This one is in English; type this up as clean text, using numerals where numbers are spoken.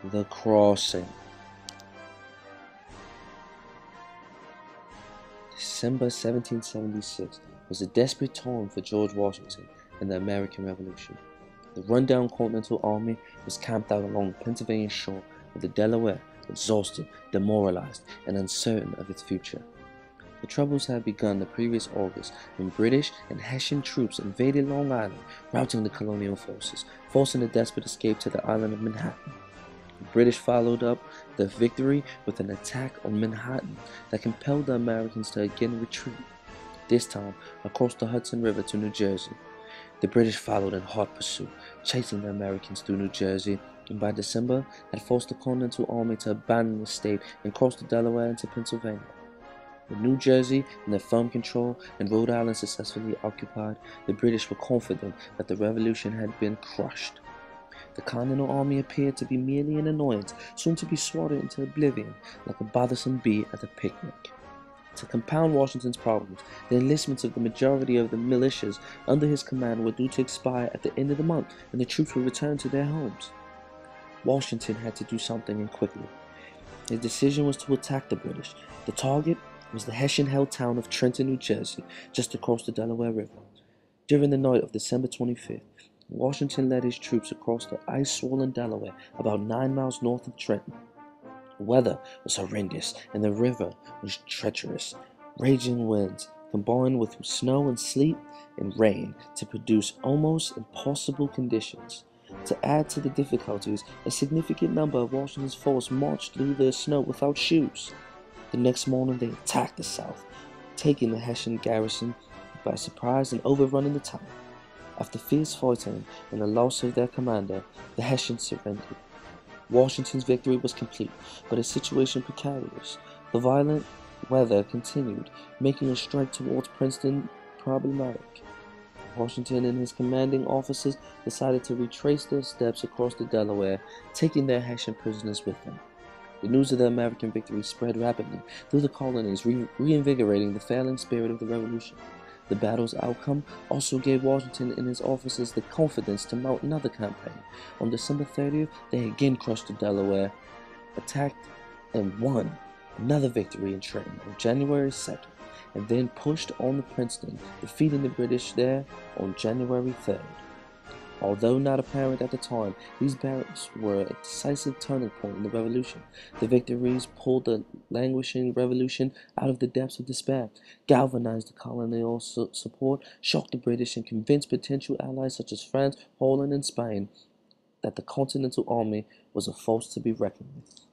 The Crossing. December 1776 was a desperate time for George Washington and the American Revolution. The rundown Continental Army was camped out along the Pennsylvania shore of the Delaware, exhausted, demoralized, and uncertain of its future. The troubles had begun the previous August when British and Hessian troops invaded Long Island, routing the colonial forces, forcing a desperate escape to the island of Manhattan. The British followed up the victory with an attack on Manhattan that compelled the Americans to again retreat, this time across the Hudson River to New Jersey. The British followed in hot pursuit, chasing the Americans through New Jersey, and by December had forced the Continental Army to abandon the state and cross the Delaware into Pennsylvania. With New Jersey in their firm control and Rhode Island successfully occupied, the British were confident that the revolution had been crushed. The Continental Army appeared to be merely an annoyance, soon to be swatted into oblivion like a bothersome bee at a picnic. To compound Washington's problems, the enlistments of the majority of the militias under his command were due to expire at the end of the month, and the troops would return to their homes. Washington had to do something, and quickly. His decision was to attack the British. The target was the Hessian-held town of Trenton, New Jersey, just across the Delaware River. During the night of December 25th, Washington led his troops across the ice-swollen Delaware about 9 miles north of Trenton. The weather was horrendous and the river was treacherous. Raging winds combined with snow and sleet and rain to produce almost impossible conditions. To add to the difficulties, a significant number of Washington's force marched through the snow without shoes. The next morning they attacked the south, taking the Hessian garrison by surprise and overrunning the town. After fierce fighting and the loss of their commander, the Hessians surrendered. Washington's victory was complete, but his situation precarious. The violent weather continued, making a strike towards Princeton problematic. Washington and his commanding officers decided to retrace their steps across the Delaware, taking their Hessian prisoners with them. The news of the American victory spread rapidly through the colonies, reinvigorating the failing spirit of the Revolution. The battle's outcome also gave Washington and his officers the confidence to mount another campaign. On December 30th, they again crushed the Delaware, attacked and won another victory in Trenton on January 2nd, and then pushed on to Princeton, defeating the British there on January 3rd. Although not apparent at the time, these battles were a decisive turning point in the Revolution. The victories pulled the languishing Revolution out of the depths of despair, galvanized the colonial support, shocked the British, and convinced potential allies such as France, Holland, and Spain that the Continental Army was a force to be reckoned with.